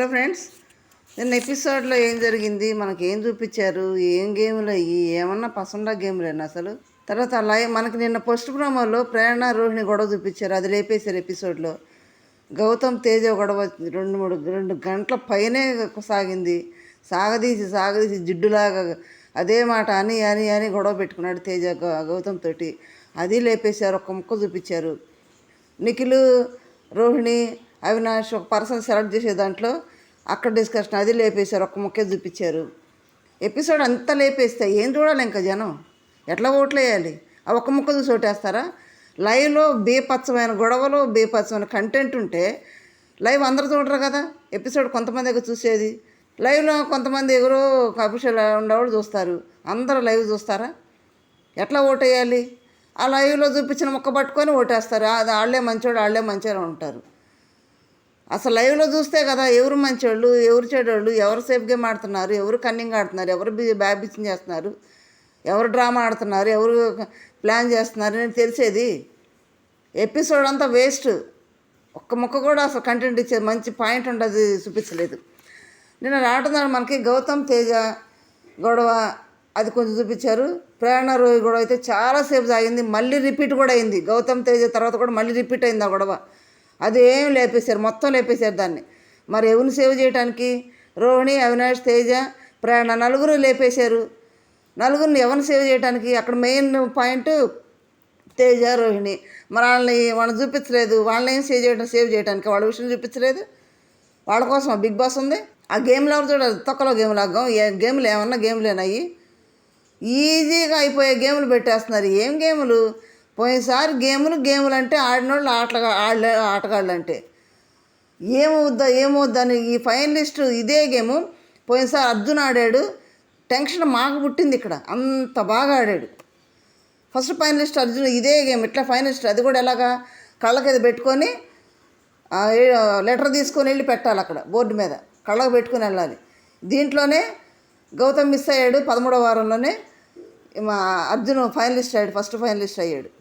Hello friends, నిన్న ఎపిసోడ్లో ఏం జరిగింది, మనకి ఏం చూపించారు, ఏం గేమ్లు అయ్యి ఏమన్నా పసండా గేమ్లేనా అసలు. తర్వాత మనకి నిన్న పోస్ట్ ప్రోమోలో ప్రేరణ రోహిణి గొడవ చూపించారు, అది లేపేశారు ఎపిసోడ్లో. గౌతమ్ తేజ గొడవ 2 గంటల పైనే సాగింది. సాగదీసి జిడ్డులాగా అదే మాట అని అని అని గొడవ పెట్టుకున్నాడు తేజ గౌతమ్ తోటి. అది లేపేశారు, ఒక్క ముక్క చూపించారు. నిఖిల్, రోహిణి, అవినాష్ ఒక పర్సన్ సెలెక్ట్ చేసే దాంట్లో అక్కడ డిస్కషన్ అది లేపేశారు, ఒక్క ముక్కే చూపించారు. ఎపిసోడ్ అంతా లేపేస్తే ఏం చూడాలి ఇంకా జనం, ఎట్లా ఓట్లు వేయాలి? ఆ ఒక్క ముక్క చూసి ఓటేస్తారా? లైవ్లో బీపచ్చమైన గొడవలు, బీపచ్చమైన కంటెంట్ ఉంటే లైవ్ అందరు చూడరు కదా. ఎపిసోడ్ కొంతమంది దగ్గర చూసేది, లైవ్లో కొంతమంది ఎవరో అఫీషియల్ ఉండేవాళ్ళు చూస్తారు. అందరూ లైవ్ చూస్తారా? ఎట్లా ఓటేయాలి? ఆ లైవ్లో చూపించిన ముక్క పట్టుకొని ఓటేస్తారు. అది వాళ్ళే మంచోళ్ళు ఉంటారు. అసలు లైవ్లో చూస్తే కదా ఎవరు మంచోళ్ళు, ఎవరు చెడోళ్ళు, ఎవరు సేఫ్ గేమ్ ఆడుతున్నారు, ఎవరు కన్నింగ్ ఆడుతున్నారు, ఎవరు బ్యాబిచింగ్ చేస్తున్నారు, ఎవరు డ్రామా ఆడుతున్నారు, ఎవరు ప్లాన్ చేస్తున్నారు అని తెలిసేది. ఎపిసోడ్ అంతా వేస్ట్. ఒక్క ముక్క కూడా అసలు కంటెంట్ ఇచ్చేది మంచి పాయింట్ ఉండదు, చూపించలేదు. నిన్న రావడం మనకి గౌతమ్ తేజ గొడవ అది కొంచెం చూపించారు. ప్రేరణ రోహి గొడవ అయితే చాలాసేపు సాగింది, మళ్ళీ రిపీట్ కూడా అయింది. గౌతమ్ తేజ తర్వాత కూడా మళ్ళీ రిపీట్ అయింది ఆ గొడవ. అది ఏం లేపేశారు, మొత్తం లేపేశారు దాన్ని. మరి ఎవరిని సేవ్ చేయడానికి? రోహిణి, అవినాష్, తేజ, ప్రేరణ నలుగురు లేపేశారు. నలుగురిని ఎవరిని సేవ్ చేయడానికి? అక్కడ మెయిన్ పాయింట్ తేజ, రోహిణి. మరి వాళ్ళని చూపించలేదు. వాళ్ళని ఏం సేవ్ చేయడానికి వాళ్ళ విషయం చూపించలేదు. వాళ్ళ కోసం బిగ్ బాస్ ఉంది. ఆ గేమ్లు ఎవరు చూడాలి? తొక్కలో గేమ్లు గేమ్లు ఏమన్నా గేమ్లేనాయి? ఈజీగా అయిపోయే గేమ్లు పెట్టేస్తున్నారు. ఏం గేములు? పోయినసారి గేములు అంటే ఆడినోళ్ళు ఆటగాళ్ళు అంటే ఏమవుద్దని ఈ ఫైనలిస్టు ఇదే గేము. పోయినసారి అర్జున్ ఆడాడు, టెన్షన్ మాకు పుట్టింది ఇక్కడ, అంత బాగా ఆడాడు. ఫస్ట్ ఫైనలిస్ట్ అర్జున్, ఇదే గేమ్ ఇట్లా ఫైనలిస్ట్. అది కూడా ఎలాగా? కళ్ళకి పెట్టుకొని లెటర్ తీసుకొని వెళ్ళి పెట్టాలి అక్కడ బోర్డు మీద, కళ్ళకు పెట్టుకుని వెళ్ళాలి. దీంట్లోనే గౌతమ్ మిస్ అయ్యాడు. 13వ వారంలోనే అర్జున్ ఫైనలిస్ట్ అయ్యాడు, ఫస్ట్ ఫైనలిస్ట్ అయ్యాడు.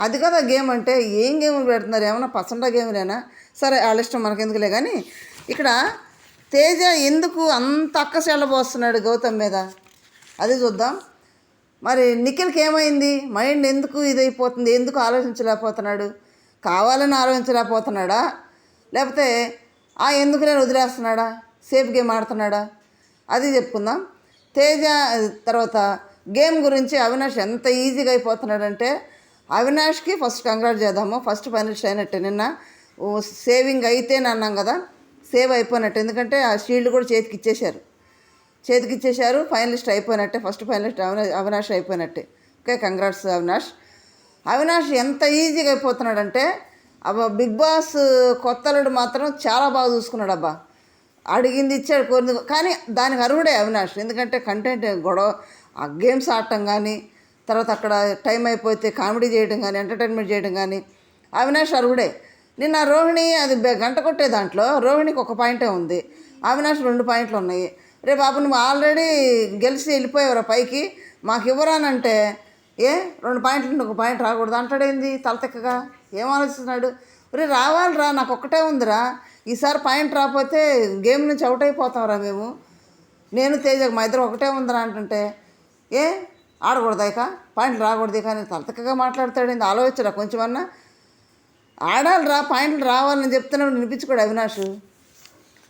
అది కదా గేమ్ అంటే. ఏం గేమ్లు పెడుతున్నారు? ఏమన్నా పసండా గేమ్లేనా? సరే, వాళ్ళ ఇష్టం, మనకెందుకులే. కానీ ఇక్కడ తేజ ఎందుకు అంత అక్కచెల్లబోస్తున్నాడు గౌతమ్ మీద, అది చూద్దాం. మరి నిఖిల్కి ఏమైంది? మైండ్ ఎందుకు ఇదైపోతుంది? ఎందుకు ఆలోచించలేకపోతున్నాడు? కావాలని ఆలోచించలేకపోతున్నాడా, లేకపోతే ఎందుకు నేను వదిలేస్తున్నాడా, సేఫ్ గేమ్ ఆడుతున్నాడా? అది చెప్పుకుందాం. తేజ తర్వాత గేమ్ గురించి అవినాష్ ఎంత ఈజీగా అయిపోతున్నాడంటే, అవినాష్కి ఫస్ట్ కంగ్రాట్ చేద్దాము. ఫస్ట్ ఫైనలిస్ట్ అయినట్టే. నిన్న సేవింగ్ అయితేనే అన్నాం కదా, సేవ్ అయిపోయినట్టు. ఎందుకంటే ఆ షీల్డ్ కూడా చేతికి ఇచ్చేశారు. ఫైనలిస్ట్ అయిపోయినట్టే, ఫస్ట్ ఫైనలిస్ట్ అవినాష్ అయిపోయినట్టే. Okay, congrats Avinash. అవినాష్ ఎంత ఈజీగా అయిపోతున్నాడంటే, బిగ్ బాస్ కొత్తలుడు మాత్రం చాలా బాగా చూసుకున్నాడు. అడిగింది ఇచ్చాడు, కోరింది. కానీ దానికి అర్హుడే అవినాష్. ఎందుకంటే కంటెంట్ గొడవ, ఆ గేమ్స్ ఆడటం కానీ, తర్వాత అక్కడ టైం అయిపోతే కామెడీ చేయడం కానీ, ఎంటర్టైన్మెంట్ చేయడం కానీ అవినాష్ అర్హుడే. నిన్న రోహిణి అది గంట కొట్టే దాంట్లో రోహిణికి 1 పాయింటే ఉంది, అవినాష్ 2 పాయింట్లు ఉన్నాయి. రే బాబు, నువ్వు ఆల్రెడీ గెలిచి వెళ్ళిపోయావురా పైకి, మాకు ఇవ్వరానంటే 2 పాయింట్లు 1 పాయింట్ రాకూడదు అంటాడేంది తలతెక్కగా? ఏం ఆలోచిస్తున్నాడు? రే రావాలిరా, నాకు ఒక్కటే ఉందిరా, ఈసారి పాయింట్ రాకపోతే గేమ్ నుంచి అవుట్ అయిపోతాంరా మేము, నేను తేజకు మా ఇద్దరు ఒకటే ఉందిరా అంటుంటే ఆడకూడదా ఇక, పాయింట్లు రాకూడదు కానీ తలతెక్కగా మాట్లాడతాడేంది? ఆలోచించరా కొంచెమన్నా? ఆడాలిరా, పాయింట్లు రావాలని చెప్తున్నాడు, వినిపించుకోడు అవినాష్.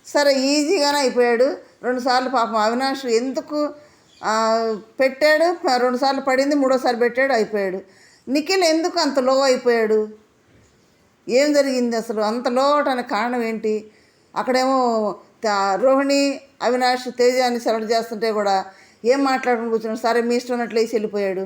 సరే, ఈజీగానే అయిపోయాడు. 2 సార్లు పాపం అవినాష్ ఎందుకు పెట్టాడు, 2 సార్లు పడింది, 3వసారి పెట్టాడు, అయిపోయాడు. నిఖిల్ ఎందుకు అంత లో అయిపోయాడు? ఏం జరిగింది అసలు? అంత లో అవడానికి కారణం ఏంటి? అక్కడేమో రోహిణి, అవినాష్, తేజాన్ని సెలెక్ట్ చేస్తుంటే కూడా ఏం మాట్లాడుకుని కూర్చున్నాడు. సరే, మీ ఇష్టం అన్నట్లు వేసి వెళ్ళిపోయాడు.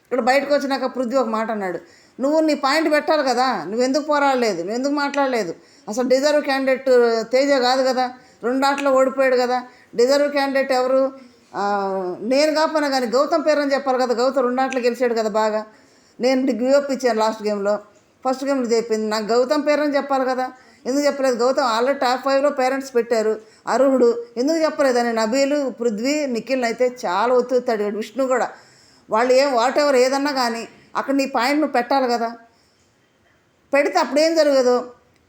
ఇక్కడ బయటకు వచ్చినాక పృథ్వీ ఒక మాట అన్నాడు, నువ్వు నీ పాయింట్ పెట్టాలి కదా, నువ్వెందుకు పోరాడలేదు, నువ్వెందుకు మాట్లాడలేదు? అసలు డిజర్వ్ క్యాండిడేట్ తేజ కాదు కదా, 2 ఆటలో ఓడిపోయాడు కదా. డిజర్వ్ క్యాండిడేట్ ఎవరు? నేను కాకపోయినా కానీ గౌతమ్ పేరని చెప్పాలి కదా. గౌతమ్ 2 ఆటలు గెలిచాడు కదా బాగా. నేను గివప్ ఇచ్చాను లాస్ట్ గేమ్లో, ఫస్ట్ గేమ్లో చెప్పింది నాకు గౌతమ్ పేరని చెప్పాలి కదా. ఎందుకు చెప్పలేదు? గౌతమ్ ఆల్రెడీ టాప్ 5లో పేరెంట్స్ పెట్టారు, అర్హుడు. ఎందుకు చెప్పలేదని నబీలు, పృథ్వీ, నిఖిల్ అయితే చాలా ఒత్తుతాడు. విష్ణు కూడా, వాళ్ళు వాట్ ఎవర్ ఏదన్నా కానీ అక్కడ నీ పాయింట్ నువ్వు పెట్టాలి కదా. పెడితే అప్పుడేం జరగదు?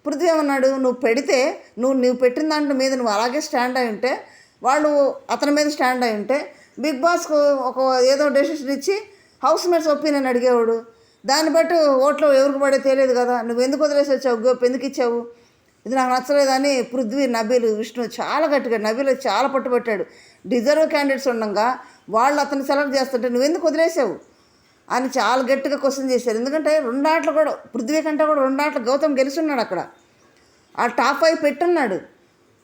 పృథ్వీ ఏమన్నాడు, నువ్వు పెడితే నువ్వు పెట్టిన దాంట్లో మీద నువ్వు అలాగే స్టాండ్ అయి ఉంటే, వాళ్ళు అతని మీద స్టాండ్ అయి ఉంటే బిగ్ బాస్కు ఒక ఏదో డెసిషన్ ఇచ్చి హౌస్ మేట్స్ ఒపీనియన్ అడిగేవాడు. దాన్ని బట్టి ఓట్లు ఎవరికి పడే తెలియదు కదా. నువ్వు ఎందుకు వదిలేసి వచ్చావు, గోప్ ఎందుకు ఇచ్చావు, ఇది నాకు నచ్చలేదని పృథ్వీ, నబీల్, విష్ణు చాలా గట్టిగా, నబీల్ చాలా పట్టుబట్టాడు. డిజర్వ్ క్యాండిడేట్స్ ఉండగా వాళ్ళు అతన్ని సెలెక్ట్ చేస్తుంటే నువ్వెందుకు వదిలేసావు అని చాలా గట్టిగా క్వశ్చన్ చేశారు. ఎందుకంటే 2 ఆటలు కూడా పృథ్వీ కంటే కూడా 2 ఆటలు గౌతమ్ గెలుచున్నాడు అక్కడ, ఆ టాప్ 5 పెట్టున్నాడు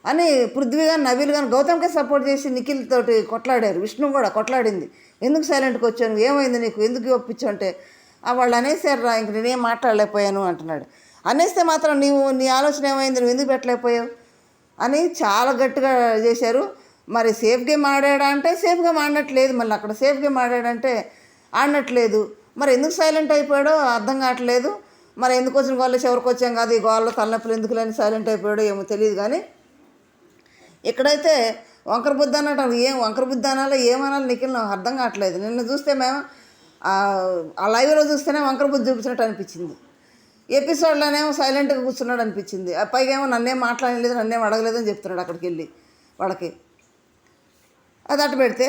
అని పృథ్వీ కానీ నబీల్ కానీ గౌతమ్కే సపోర్ట్ చేసి నిఖిల్ తోటి కొట్లాడారు. విష్ణు కూడా కొట్లాడింది, ఎందుకు సైలెంట్కి వచ్చాను, ఏమైంది నీకు, ఎందుకు ఒప్పించావు అంటే వాళ్ళు అనేసారు, ఇంక నేనేం మాట్లాడలేకపోయాను అంటున్నాడు. అనేస్తే మాత్రం నీ ఆలోచన ఏమైంది, నువ్వు ఎందుకు పెట్టలేకపోయావు అని చాలా గట్టిగా చేశారు. మరి సేఫ్ గేమ్ ఆడాడా అంటే సేఫ్ గేమ్ ఆడినట్లేదు, మళ్ళీ అక్కడ సేఫ్ గేమ్ ఆడాడంటే ఆడినట్లేదు. మరి ఎందుకు సైలెంట్ అయిపోయాడో అర్థం కావట్లేదు. మరి ఎందుకు వచ్చిన గోళ్ళు ఎవరికి వచ్చాం కాదు, ఈ గోళ్ళలో తలనొప్పులు ఎందుకు లేని సైలెంట్ అయిపోయాడో ఏమో తెలియదు. కానీ ఇక్కడైతే వంకర బుద్ధి అన్నట్టు, ఏం వంకర బుద్ధి అనాలో ఏమనాలో నిఖిల్ నాకు అర్థం కావట్లేదు. నిన్న చూస్తే మేము ఆ లైవ్లో చూస్తేనే వంకర బుద్ధి చూపించినట్టు అనిపించింది, ఎపిసోడ్లోనేమో సైలెంట్గా కూర్చున్నాడు అనిపించింది. పైగా ఏమో నన్నేం మాట్లాడలేదు, నన్నేం అడగలేదని చెప్తున్నాడు అక్కడికి వెళ్ళి వాళ్ళకి. అది అటు పెడితే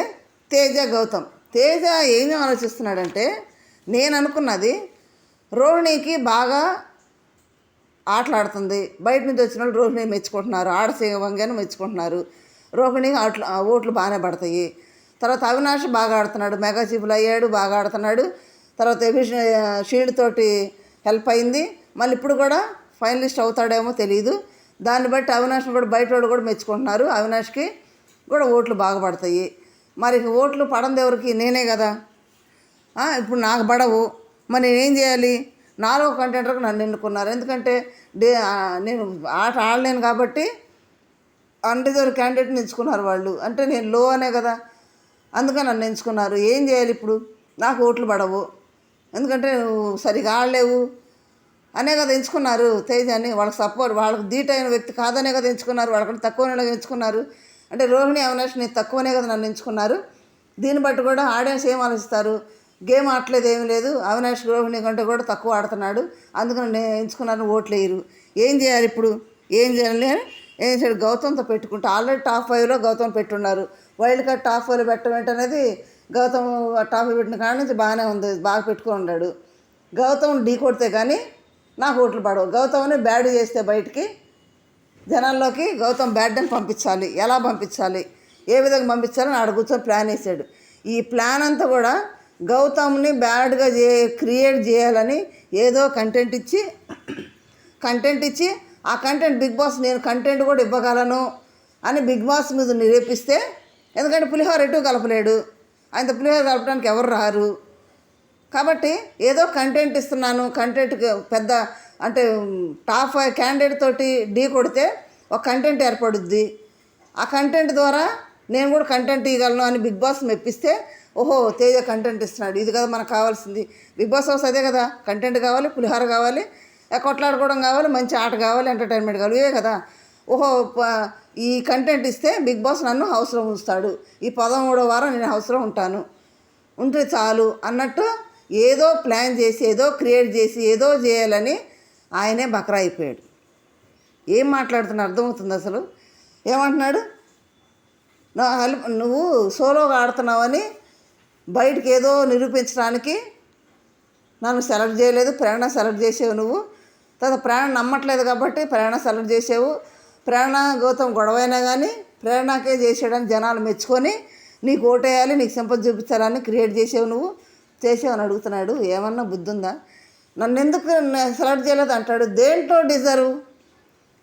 తేజ ఏం ఆలోచిస్తున్నాడంటే, నేను అనుకున్నది రోహిణికి బాగా ఆటలాడుతుంది, బయట నుంచి వచ్చిన వాళ్ళు రోహిణి మెచ్చుకుంటున్నారు, ఆడసేవంగానే మెచ్చుకుంటున్నారు, రోహిణికి ఓట్లు బాగానే పడతాయి. తర్వాత అవినాష్ బాగా ఆడుతున్నాడు, మెగా చీఫ్లు అయ్యాడు, బాగా ఆడుతున్నాడు. తర్వాత షీల్డ్ తోటి హెల్ప్ అయింది, మళ్ళీ ఇప్పుడు కూడా ఫైనలిస్ట్ అవుతాడేమో తెలియదు. దాన్ని బట్టి అవినాష్ని కూడా బయట వాళ్ళు కూడా మెచ్చుకుంటున్నారు, అవినాష్కి కూడా ఓట్లు బాగా పడతాయి. మరి ఓట్లు పడంది ఎవరికి, నేనే కదా, ఇప్పుడు నాకు పడవు, మరి నేనేం చేయాలి, 4వ కంటెంటర్కి నన్ను ఎన్నుకున్నారు. ఎందుకంటే నేను ఆట ఆడలేను కాబట్టి అన్రిజర్వ్ క్యాండిడేట్ని ఎంచుకున్నారు వాళ్ళు, అంటే నేను లో అనే కదా, అందుకని నన్ను ఎంచుకున్నారు. ఏం చేయాలి ఇప్పుడు, నాకు ఓట్లు పడవు, ఎందుకంటే నువ్వు సరిగా ఆడలేవు అనే కదా ఎంచుకున్నారు తేజాన్ని. వాళ్ళకి సపోర్ట్, వాళ్ళకి ధీటైన వ్యక్తి కాదనే కదా ఎంచుకున్నారు, వాళ్ళకంటే తక్కువనే ఎంచుకున్నారు. అంటే రోహిణి అవినాష్ నేను తక్కువనే కదా నన్ను ఎంచుకున్నారు. దీన్ని బట్టి కూడా ఆడియన్స్ ఏం ఆలోచిస్తారు, గేమ్ ఆడలేదు ఏమీ లేదు, అవినాష్ రోహిణి కంటే కూడా తక్కువ ఆడుతున్నాడు, అందుకని నేను ఎంచుకున్నాను, ఓట్లు వేయరు. ఏం చేయాలి ఇప్పుడు, ఏం చేయాలి అని ఏం చేశాడు, గౌతమ్తో పెట్టుకుంటే ఆల్రెడీ టాప్ 5లో గౌతమ్ పెట్టున్నారు. వైల్డ్ కార్డ్ టాప్ 5లో పెట్టడం ఏంటనేది గౌతమ్ టాప్ 5 పెట్టిన కాడ నుంచి బాగానే ఉంది, బాగా పెట్టుకొని ఉన్నాడు. గౌతమ్ ఢీ కొడితే కానీ నాకు ఓట్లు పడవు. గౌతమ్ని బ్యాడ్ చేస్తే బయటికి జనాల్లోకి గౌతమ్ బ్యాడ్ అని పంపించాలి, ఎలా పంపించాలి, ఏ విధంగా పంపించాలని ఆడ కూర్చొని ప్లాన్ వేసాడు. ఈ ప్లాన్ అంతా కూడా గౌతమ్ని బ్యాడ్గా క్రియేట్ చేయాలని ఏదో కంటెంట్ ఇచ్చి ఆ కంటెంట్ బిగ్ బాస్ నేను కంటెంట్ కూడా ఇవ్వగలను అని బిగ్ బాస్ మీద నిరూపిస్తే, ఎందుకంటే పులిహోర ఎటు కలపలేడు, ఆయన పులిహోర కలపడానికి ఎవరు రారు కాబట్టి ఏదో కంటెంట్ ఇస్తున్నాను, కంటెంట్కి పెద్ద అంటే టాప్ 5 క్యాండిడేట్ తోటి ఢీ కొడితే ఒక కంటెంట్ ఏర్పడుద్ది, ఆ కంటెంట్ ద్వారా నేను కూడా కంటెంట్ ఇవ్వగలను అని బిగ్ బాస్ మెప్పిస్తే, ఓహో తేజ కంటెంట్ ఇస్తున్నాడు, ఇది కదా మనకు కావాల్సింది. బిగ్ బాస్ హౌస్ అదే కదా, కంటెంట్ కావాలి, పులిహోర కావాలి, కొట్లాడుకోవడం కావాలి, మంచి ఆట కావాలి, ఎంటర్టైన్మెంట్ కావాలి, ఇవే కదా. ఓహో ఈ కంటెంట్ ఇస్తే బిగ్ బాస్ నన్ను హౌస్లో ఉంచుతాడు, ఈ 13వ వారం నేను హౌస్లో ఉంటే చాలు అన్నట్టు ఏదో ప్లాన్ చేసి ఏదో క్రియేట్ చేసి ఏదో చేయాలని ఆయనే బకరా అయిపోయాడు. ఏం మాట్లాడుతున్నా అర్థమవుతుంది అసలు, ఏమంటున్నాడు, నువ్వు సోలోగా ఆడుతున్నావని బయటికి ఏదో నిరూపించడానికి నన్ను సెలెక్ట్ చేయలేదు, ప్రేరణ సెలెక్ట్ చేసావు నువ్వు. తర్వాత ప్రేరణ నమ్మట్లేదు కాబట్టి ప్రేరణ సెలెక్ట్ చేసావు. ప్రేరణ గౌతమ్ గొడవైనా కానీ ప్రేరణకే చేసాడని జనాలు మెచ్చుకొని నీకు ఓటేయాలి, నీకు సింపతి చూపించాలని క్రియేట్ చేసావు అని అడుగుతున్నాడు. ఏమన్నా బుద్ధి ఉందా, నన్ను ఎందుకు సెలెక్ట్ చేయలేదు అంటాడు. దేంట్లో డిజర్వ్,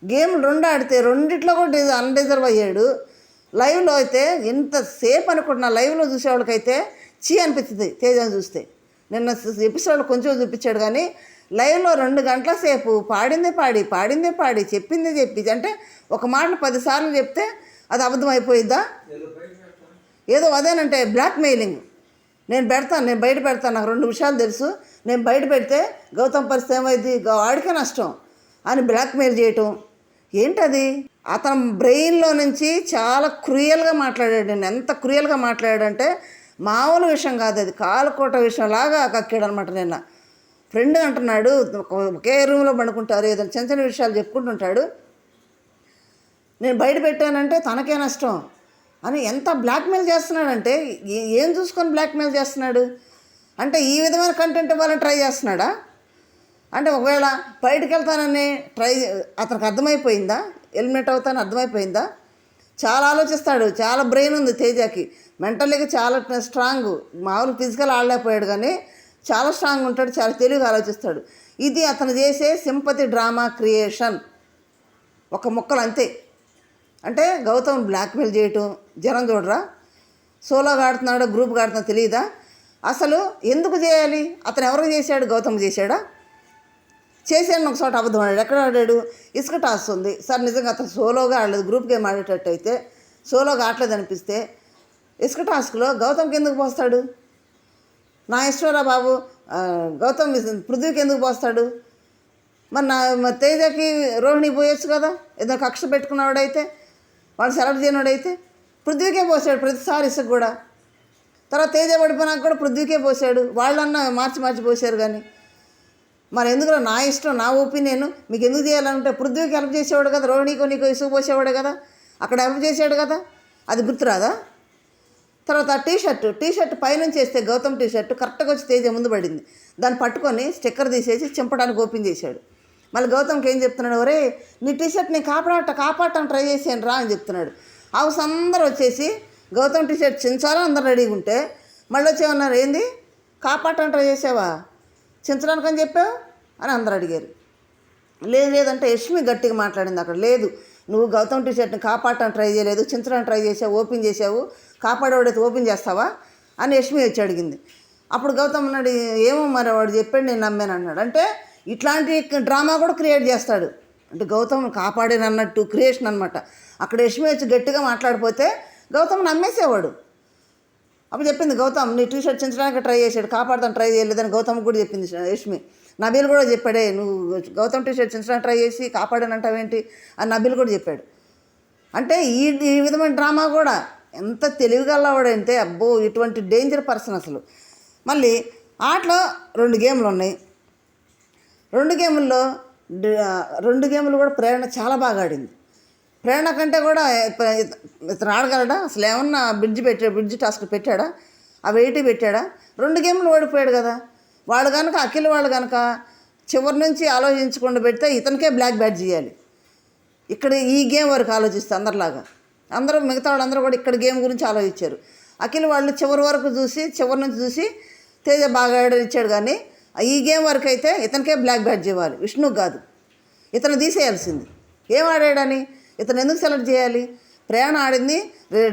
గేమ్ 2 ఆడితే 2 కూడా అన్డిజర్వ్ అయ్యాడు. లైవ్లో అయితే ఎంతసేపు అనుకుంటున్నా, లైవ్లో చూసేవాళ్ళకైతే చీ అనిపిస్తుంది తేజాన్ని చూస్తే. నిన్న ఎపిసోడ్లో కొంచెం చూపించాడు కానీ లైవ్లో 2 గంటల సేపు పాడిందే పాడి చెప్పిందే చెప్పి, అంటే ఒక మాటలు 10 సార్లు చెప్తే అది అబద్ధం అయిపోయిద్దా, ఏదో అదేనంటే బ్లాక్మెయిలింగ్. నేను బయట పెడతాను, నాకు 2 విషయాలు తెలుసు, నేను బయట పెడితే గౌతమ్ పరిస్థితి ఏమైంది, వాడికే నష్టం అని బ్లాక్మెయిల్ చేయటం ఏంటది. అతను బ్రెయిన్లో నుంచి చాలా క్రూయల్గా మాట్లాడాడు. నేను ఎంత క్రూయల్గా మాట్లాడాడంటే మామూలు విషయం కాదు, అది కాలకోట విషయం లాగా కక్కాడు అనమాట. నిన్న ఫ్రెండ్ అంటున్నాడు, ఒకే రూమ్లో పండుకుంటారు, ఏదైనా చిన్న చిన్న విషయాలు చెప్పుకుంటుంటాడు, నేను బయట పెట్టానంటే తనకే నష్టం అని ఎంత బ్లాక్మెయిల్ చేస్తున్నాడంటే, ఏం చూసుకొని బ్లాక్మెయిల్ చేస్తున్నాడు అంటే ఈ విధమైన కంటెంట్ ఇవ్వాలని ట్రై చేస్తున్నాడా? అంటే ఒకవేళ బయటకు వెళ్తానని అతనికి అర్థమైపోయిందా, ఎలిమినేట్ అవుతానని అర్థమైపోయిందా? చాలా ఆలోచిస్తాడు, చాలా బ్రెయిన్ ఉంది తేజకి, మెంటల్గా చాలా స్ట్రాంగ్, మామూలు ఫిజికల్ ఆడలేకపోయాడు కానీ చాలా స్ట్రాంగ్ ఉంటాడు, చాలా తెలివిగా ఆలోచిస్తాడు. ఇది అతను చేసే సింపతి డ్రామా క్రియేషన్, ఒక ముక్కలు అంతే. అంటే గౌతమ్ బ్లాక్మెయిల్ చేయటం జనం చూడరా, సోలోగా ఆడుతున్నాడో గ్రూప్గా ఆడుతున్నా తెలియదా? అసలు ఎందుకు చేయాలి? అతను ఎవరికి చేశాడు? గౌతమ్ చేశాడా? చేశాను ఒక చోట అబద్ధం ఆడాడు. ఎక్కడ ఆడాడు? ఇసుక టాస్ ఉంది సార్, నిజంగా అతను సోలోగా ఆడలేదు, గ్రూప్ గేమ్ ఆడేటట్టు అయితే, సోలోగా ఆడలేదు అనిపిస్తే ఇసుక టాస్క్లో గౌతమ్కి ఎందుకు పోస్తాడు? నా ఇష్టంరా బాబు, గౌతమ్ పృథ్వీకి ఎందుకు పోస్తాడు? మరి తేజకి రోహిణి పోయొచ్చు కదా, ఏదో కక్ష పెట్టుకున్నవాడైతే, వాడు సెలెక్ట్ చేయనోడైతే. పృథ్వీకే పోసాడు ప్రతిసారి ఇసుక కూడా. తర్వాత తేజ పడిపోయినాక కూడా పృథ్వీకే పోసాడు, వాళ్ళన్నా మార్చి మార్చి పోసారు. కానీ మరి ఎందుకు నా ఇష్టం, నా ఒపీనియన్, మీకు ఎందుకు చేయాలంటే పృథ్వీకి హెల్ప్ చేసేవాడు కదా, రోహిణికో నీకో ఇసుకు పోసేవాడే కదా, అక్కడ హెల్ప్ చేసాడు కదా, అది గుర్తురాదా? తర్వాత ఆ టీషర్ట్ పైనుంచి వేస్తే గౌతమ్ టీషర్ట్ కరెక్ట్గా వచ్చి తేజ ముందు పడింది, దాన్ని పట్టుకొని స్టిక్కర్ తీసేసి చింపడానికి ఓపెన్ చేశాడు. మళ్ళీ గౌతమ్కి ఏం చెప్తున్నాడు, ఒరే నీ టీషర్ట్ నేను కాపాడటానికి ట్రై చేసాను రా అని చెప్తున్నాడు. హౌస్ అందరూ వచ్చేసి గౌతమ్ టీషర్ట్ చించాలా అందరు రెడీగా ఉంటే మళ్ళీ వచ్చేమన్నారు, ఏంది కాపాడటానికి ట్రై చేసావా, చించడానికి అని చెప్పావు అని అందరు అడిగారు. లేదంటే యష్మి గట్టిగా మాట్లాడింది అక్కడ, లేదు నువ్వు గౌతమ్ టీషర్ట్ని కాపాడటానికి ట్రై చేయలేదు, చించడానికి ట్రై చేసావు, ఓపెన్ చేసావు, కాపాడేవాడైతే ఓపెన్ చేస్తావా అని యష్మి వచ్చి అడిగింది. అప్పుడు గౌతమ్ అన్నాడు, ఏమో మరి వాడు చెప్పాడు నేను నమ్మాను అన్నాడు. అంటే ఇట్లాంటి డ్రామా కూడా క్రియేట్ చేస్తాడు, అంటే గౌతమ్ కాపాడేనన్నట్టు క్రియేషన్ అనమాట. అక్కడ యష్మి వచ్చి గట్టిగా మాట్లాడిపోతే గౌతమ్ నమ్మేసేవాడు. అప్పుడు చెప్పింది గౌతమ్ నీ టీషర్ట్ చించడానికి ట్రై చేశాడు, కాపాడుతాను ట్రై చేయలేదని గౌతమ్ కూడా చెప్పింది యష్మి. నబీల్ కూడా చెప్పాడే, నువ్వు గౌతమ్ టీషర్ట్ చించడానికి ట్రై చేసి కాపాడానంటావేంటి అని నబీల్ కూడా చెప్పాడు. అంటే ఈ విధమైన డ్రామా కూడా ఎంత తెలివిగలవాడంటే, అబ్బో ఇటువంటి డేంజర్ పర్సన్ అసలు. మళ్ళీ ఆటలో 2 గేమ్లు ఉన్నాయి. 2 గేములు కూడా ప్రేరణ చాలా బాగా ఆడింది. ప్రేరణ కంటే కూడా ఇతను ఆడగలడా అసలు? ఏమన్నా బ్రిడ్జ్ టాస్క్ పెట్టాడా? ఆ వెయిట్ పెట్టాడా? 2 గేమ్లు ఓడిపోయాడు కదా. అఖిల్ వాళ్ళు కనుక చివరి నుంచి ఆలోచించకుండా పెడితే ఇతనికే బ్లాక్ బ్యాట్ చేయాలి. ఇక్కడ ఈ గేమ్ వరకు ఆలోచిస్తే అందరిలాగా మిగతా వాళ్ళందరూ కూడా ఇక్కడ గేమ్ గురించి ఆలోచించారు. అఖిల్ వాళ్ళు చివరి నుంచి చూసి తేజ బాగా ఇచ్చాడు, కానీ ఈ గేమ్ వరకు అయితే ఇతనికే బ్లాక్ బ్యాట్ చేయాలి, విష్ణుకు కాదు. ఇతను తీసేయాల్సింది. ఏం ఆడాడని ఇతను ఎందుకు సెలెక్ట్ చేయాలి? ప్రేరణ ఆడింది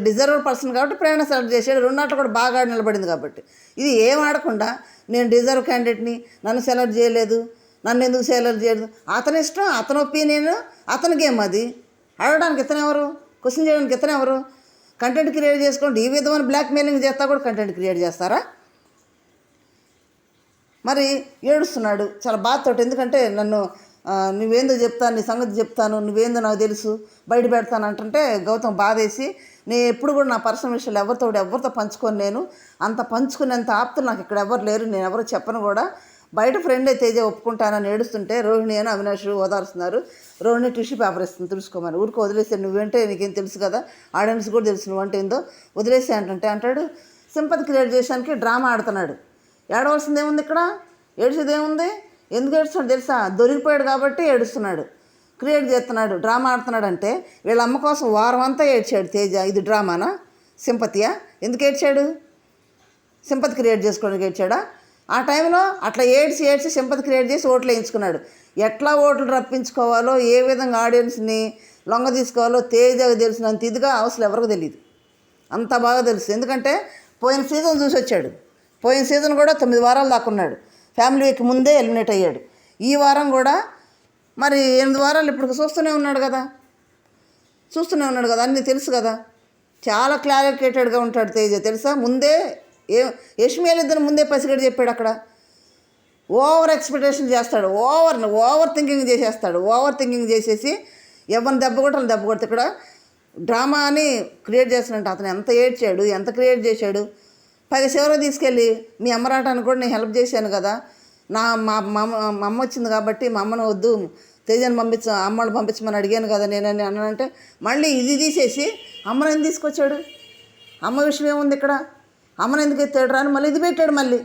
డిజర్వ్ పర్సన్ కాబట్టి ప్రేరణ సెలెక్ట్ చేశాడు, 2 ఆటలు కూడా బాగా నిలబడింది కాబట్టి. ఇది ఏం ఆడకుండా నేను డిజర్వ్ క్యాండిడేట్ని, నన్ను సెలెక్ట్ చేయలేదు, నన్ను ఎందుకు సెలెక్ట్ చేయలేదు, అతని ఇష్టం, అతని ఒపీనియన్, అతని గేమ్ అది. ఆడడానికి ఇతను ఎవరు? క్వశ్చన్ చేయడానికి ఇతను ఎవరు? కంటెంట్ క్రియేట్ చేసుకోండి. ఈ విధమైన బ్లాక్ మెయిలింగ్ చేస్తా కూడా కంటెంట్ క్రియేట్ చేస్తారా? మరి ఏడుస్తున్నాడు చాలా బాధతోటి. ఎందుకంటే నన్ను నువ్వేందో చెప్తాను, నీ సంగతి చెప్తాను, నువ్వేందో నాకు తెలుసు, బయట పెడతాను అంటుంటే గౌతమ్ బాధేసి, నేను ఎప్పుడు కూడా నా పర్సనల్ విషయాలు ఎవరితో పంచుకొని, నేను అంత పంచుకునేంత ఆప్తులు నాకు ఇక్కడ ఎవరు లేరు, నేను ఎవరు చెప్పను కూడా, బయట ఫ్రెండ్ తేజ ఒప్పుకుంటానని ఏడుస్తుంటే రోహిణి అని అవినాష్ ఓదారుస్తున్నారు. రోహిణి టిష్యూ పేపర్ ఇస్తుంది తెలుసుకోమని. ఊరికి వదిలేసే, నువ్వేంటే నీకేం తెలుసు కదా, ఆడియన్స్ కూడా తెలుసు నువ్వంటే ఏందో, వదిలేసే అంటాడు. సింపతి క్రియేట్ చేయడానికి డ్రామా ఆడుతున్నాడు. ఏడవలసింది ఏముంది ఇక్కడ? ఏడ్చేది ఏముంది? ఎందుకు ఏడుస్తున్నాడు తెలుసా? దొరికిపోయాడు కాబట్టి ఏడుస్తున్నాడు, క్రియేట్ చేస్తున్నాడు, డ్రామా ఆడుతున్నాడు. అంటే వీళ్ళ అమ్మ కోసం వారం అంతా ఏడ్చాడు తేజ. ఇది డ్రామానా? సింపతియా? ఎందుకు ఏడ్చాడు? సింపతి క్రియేట్ చేసుకోవడానికి ఏడ్చాడా? ఆ టైంలో అట్లా ఏడ్చి సింపతి క్రియేట్ చేసి ఓట్లు వేయించుకున్నాడు. ఎట్లా ఓట్లు రప్పించుకోవాలో, ఏ విధంగా ఆడియన్స్ని లొంగ తీసుకోవాలో తేజకు తెలిసినంత ఇదిగా అవసరం ఎవరికి తెలియదు, అంత బాగా తెలుసు. ఎందుకంటే పోయిన సీజన్ చూసి వచ్చాడు. పోయిన సీజన్ కూడా 9 వారాలు దాకా ఉన్నాడు, ఫ్యామిలీ వీక్ ముందే ఎలిమినేట్ అయ్యాడు. ఈ వారం కూడా మరి 8 వారాలు ఇప్పుడు చూస్తూనే ఉన్నాడు కదా, అన్నీ తెలుసు కదా. చాలా క్లారిఫికేటెడ్గా ఉంటాడు తేజ తెలుసా. ముందే యష్మి ఇద్దరు ముందే పసిగడి చెప్పాడు. అక్కడ ఓవర్ ఎక్స్పెక్టేషన్ చేస్తాడు, ఓవర్ థింకింగ్ చేసేస్తాడు. ఓవర్ థింకింగ్ చేసేసి ఎవరిని దెబ్బ కొడితే ఇక్కడ డ్రామా అని క్రియేట్ చేస్తున్నట్టు. అతను ఎంత ఏడ్చాడు, ఎంత క్రియేట్ చేశాడు. పైగా చివరికి తీసుకెళ్ళి మీ అమ్మరాటానికి కూడా నేను హెల్ప్ చేశాను కదా, మా అమ్మ వచ్చింది కాబట్టి మా అమ్మను వద్దు తేజని అమ్మని పంపించమని అడిగాను కదా నేనని అన్నానంటే మళ్ళీ ఇది తీసేసి అమ్మని ఎందుకు తీసుకొచ్చాడు? అమ్మ విషయం ఏముంది ఇక్కడ? అమ్మని ఎందుకు ఎత్తాడు రాని మళ్ళీ ఇది పెట్టాడు. మళ్ళీ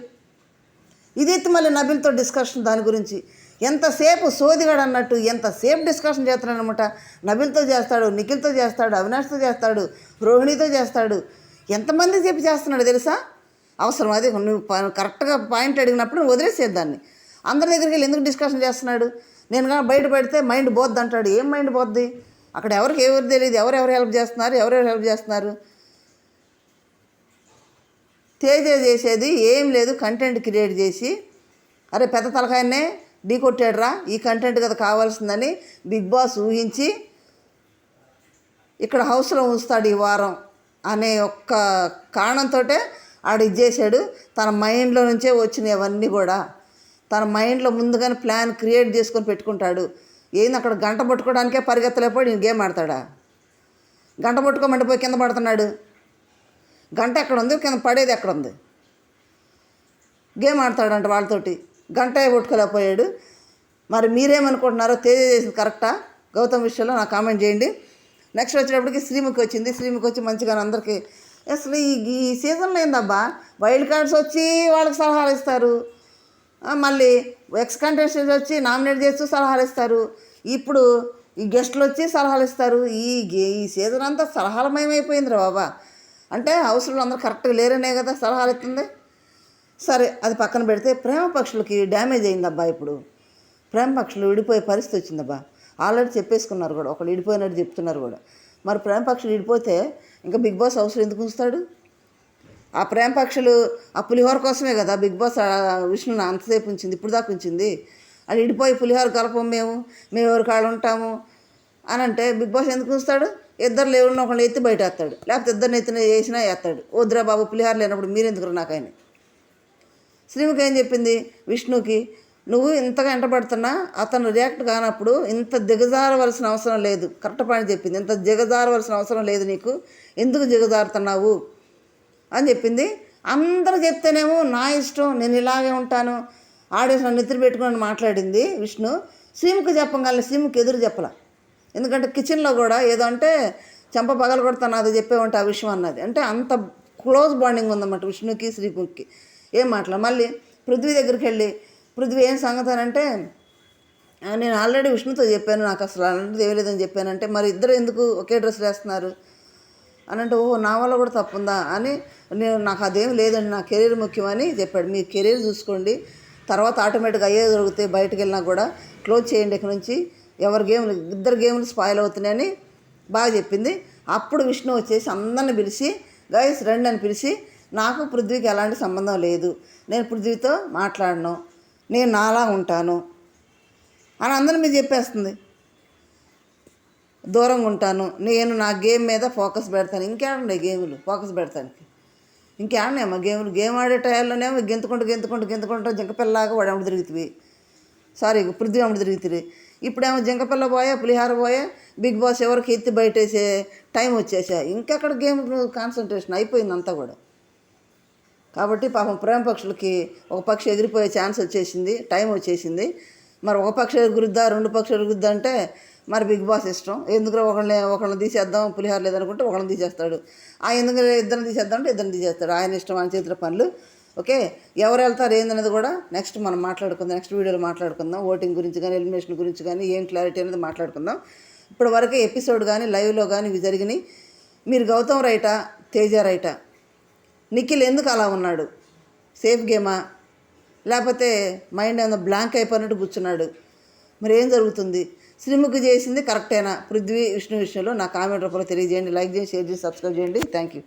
ఇది ఎత్తి మళ్ళీ నబిల్తో డిస్కషన్ దాని గురించి. ఎంతసేపు సోదిగాడు అన్నట్టు ఎంతసేపు డిస్కషన్ చేస్తున్నాడు అనమాట. నబిల్తో చేస్తాడు, నిఖిల్తో చేస్తాడు, అవినాష్తో చేస్తాడు, రోహిణితో చేస్తాడు. ఎంతమంది చెప్పి చేస్తున్నాడు తెలుసా? అవసరం అది నువ్వు కరెక్ట్గా పాయింట్ అడిగినప్పుడు నువ్వు వదిలేసేది దాన్ని. అందరి దగ్గరికి వెళ్ళి ఎందుకు డిస్కషన్ చేస్తున్నాడు? నేను కానీ బయట పెడితే మైండ్ పోద్ది అంటాడు. ఏం మైండ్ పోద్ది? అక్కడ ఎవరికి ఎవరు తెలియదు, ఎవరెవరు హెల్ప్ చేస్తున్నారు. తేజ చేసేది ఏం లేదు, కంటెంట్ క్రియేట్ చేసి అరే పెద్ద తలకాయనే ఢీ కొట్టాడురా, ఈ కంటెంట్ కదా కావాల్సిందని బిగ్ బాస్ ఊహించి ఇక్కడ హౌస్లో ఉంచుతాడు ఈ వారం అనే ఒక్క కారణంతో ఆడు ఇది చేశాడు. తన మైండ్లో నుంచే వచ్చినవన్నీ కూడా తన మైండ్లో ముందుగానే ప్లాన్ క్రియేట్ చేసుకొని పెట్టుకుంటాడు. ఏంది అక్కడ గంట పట్టుకోవడానికే పరిగెత్తలేకపోయి నేను గేమ్ ఆడతాడా? గంట పట్టుకోమంటే పోయి కింద పడుతున్నాడు. గంట ఎక్కడ ఉంది, కింద పడేది ఎక్కడ ఉంది? గేమ్ ఆడతాడంట వాళ్ళతోటి. గంట కొట్టుకోలేకపోయాడు. మరి మీరేమనుకుంటున్నారో? తేజ చేసింది కరెక్టా గౌతమ్ విషయంలో నాకు కామెంట్ చేయండి. నెక్స్ట్ వచ్చేటప్పటికి శ్రీముఖి వచ్చింది. శ్రీముఖి వచ్చి మంచిగా అందరికీ అసలు ఈ సీజన్లో ఏందబ్బా వైల్డ్ కార్డ్స్ వచ్చి వాళ్ళకి సలహాలు ఇస్తారు, మళ్ళీ ఎక్స్ కంటెస్టెంట్స్ వచ్చి నామినేట్ చేస్తూ సలహాలు ఇస్తారు, ఇప్పుడు ఈ గెస్టులు వచ్చి సలహాలు ఇస్తారు. ఈ సీజన్ అంతా సలహాలమయమైపోయిందిరా బాబా. అంటే హౌస్లో అందరూ కరెక్ట్గా లేరనే కదా సలహాలు ఇస్తుంది. సరే అది పక్కన పెడితే ప్రేమ పక్షులకి డ్యామేజ్ అయిందబ్బా. ఇప్పుడు ప్రేమ పక్షులు విడిపోయే పరిస్థితి వచ్చిందబ్బా. ఆల్రెడీ చెప్పేసుకున్నారు కూడా, ఒకళ్ళు విడిపోయినట్టు చెప్తున్నారు కూడా. మరి ప్రేమ పక్షులు విడిపోతే ఇంకా బిగ్ బాస్ హౌస్లో ఎందుకు ఉంచుతాడు? ఆ ప్రేమ పక్షులు ఆ పులిహోర కోసమే కదా బిగ్ బాస్ విష్ణుని అంతసేపు ఉంచింది, ఇప్పుడు దాకా ఉంచింది. అది విడిపోయి పులిహోర కలపం మేము ఎవరి కాళ్ళు ఉంటాము అని అంటే బిగ్ బాస్ ఎందుకు ఉంచుతాడు? ఇద్దరు లేవున్న ఒకళ్ళు ఎత్తి బయట వేస్తాడు, లేకపోతే ఇద్దరిని ఎత్తిన వేసినా వేస్తాడు. వద్దురా బాబు పులిహోర లేనప్పుడు మీరెందుకు నాకు ఆయన. శ్రీముఖి ఏం చెప్పింది విష్ణుకి, నువ్వు ఇంతగా ఎంటపడుతున్నా అతను రియాక్ట్ కానప్పుడు ఇంత దిగజారవలసిన అవసరం లేదు. కరెక్ట్ పాయింట్ చెప్పింది. ఇంత దిగజారవలసిన అవసరం లేదు నీకు, ఎందుకు దిగజారుతున్నావు అని చెప్పింది. అందరూ చెప్తేనేమో నా ఇష్టం, నేను ఇలాగే ఉంటాను, ఆడియన్స్ నన్ను నెత్తిన పెట్టుకుని మాట్లాడింది విష్ణు. శ్రీముఖి చెప్పగానే శ్రీముఖి ఎదురు చెప్పలా. ఎందుకంటే కిచెన్లో కూడా ఏదో అంటే చెంప పగలు కొడతాను అది చెప్పేవంటే ఆ విషయం అన్నది. అంటే అంత క్లోజ్ బాండింగ్ ఉందన్నమాట విష్ణుకి శ్రీముఖికి. ఏం మాటలు. మళ్ళీ పృథ్వీ దగ్గరికి వెళ్ళి పృథ్వీ ఏం సంగతి అని అంటే నేను ఆల్రెడీ విష్ణుతో చెప్పాను, నాకు అసలు అలాంటిది ఏమలేదని చెప్పానంటే మరి ఇద్దరు ఎందుకు ఒకే డ్రెస్ వేస్తున్నారు అని అంటే ఓహో నా వల్ల కూడా తప్పుందా అని నాకు అదేం లేదండి, నా కెరీర్ ముఖ్యమని చెప్పాడు. మీ కెరీర్ చూసుకోండి, తర్వాత ఆటోమేటిక్గా అయ్యే దొరికితే బయటకు వెళ్ళినా కూడా క్లోజ్ చేయండి ఇక్కడ నుంచి, ఇద్దరు గేమ్లు స్పాయిల్ అవుతున్నాయని బాగా చెప్పింది. అప్పుడు విష్ణు వచ్చేసి అందరిని పిలిచి గైస్ రండి అని పిలిచి నాకు పృథ్వీకి ఎలాంటి సంబంధం లేదు, నేను పృథ్వీతో మాట్లాడను, నేను నాలా ఉంటాను అని అందరి మీద చెప్పేస్తుంది. దూరంగా ఉంటాను, నేను నా గేమ్ మీద ఫోకస్ పెడతాను. ఇంకేడున్నాయి గేములు ఫోకస్ పెడతానికి? ఇంకేడున్నాయమ్మా గేములు? గేమ్ ఆడే టైంలోనేమో గెంతుకుంటూ జింకపిల్లలాగా వాడు అమ్మడి తిరుగుతుంది. పృథ్వీ అమ్మడి తిరుగుతుంది. ఇప్పుడేమో జింకపిల్ల పోయా, పులిహార పోయా, బిగ్ బాస్ ఎవరికి ఎత్తి బయటేసే టైం వచ్చేసా. ఇంకెక్కడ గేమ్ కాన్సన్ట్రేషన్ అయిపోయింది అంతా కూడా. కాబట్టి పాపం ప్రేమ పక్షులకి ఒక పక్షి ఎగిరిపోయే ఛాన్స్ వచ్చేసింది, టైం వచ్చేసింది. మరి ఒక పక్షి ఎగురుద్దా, రెండు పక్షులు ఎగురుద్దా అంటే మరి బిగ్ బాస్ ఇష్టం. ఎందుకు ఒకళ్ళని తీసేద్దాం పులిహార లేదనుకుంటే ఒకళ్ళని తీసేస్తాడు, ఎందుకు ఇద్దరిని తీసేద్దాం అంటే ఇద్దరిని తీసేస్తాడు. ఆయన ఇష్టం, ఆయన చేతుల పనులు. ఓకే, ఎవరు వెళ్తారు ఏందనేది కూడా నెక్స్ట్ మనం మాట్లాడుకుందాం, నెక్స్ట్ వీడియోలో మాట్లాడుకుందాం. ఓటింగ్ గురించి కానీ ఎలిమినేషన్ గురించి కానీ ఏం క్లారిటీ అనేది మాట్లాడుకుందాం. ఇప్పటి వరకే ఎపిసోడ్ కానీ లైవ్లో కానీ ఇవి జరిగినాయి. మీరు గౌతమ్ రైటా, తేజ రైటా? నిఖిల్ ఎందుకు అలా ఉన్నాడు? సేఫ్ గేమా లేకపోతే మైండ్ ఏమన్నా బ్లాంక్ అయిపోయినట్టు కూర్చున్నాడు? మరి ఏం జరుగుతుంది? శ్రీముఖి చేసింది కరెక్టేనా పృథ్వీ విష్ణు విషయంలో? నా కామెంట్ రూపంలో తెలియజేయండి. లైక్ చేయండి, షేర్ చేసి సబ్స్క్రైబ్ చేయండి. Thank you.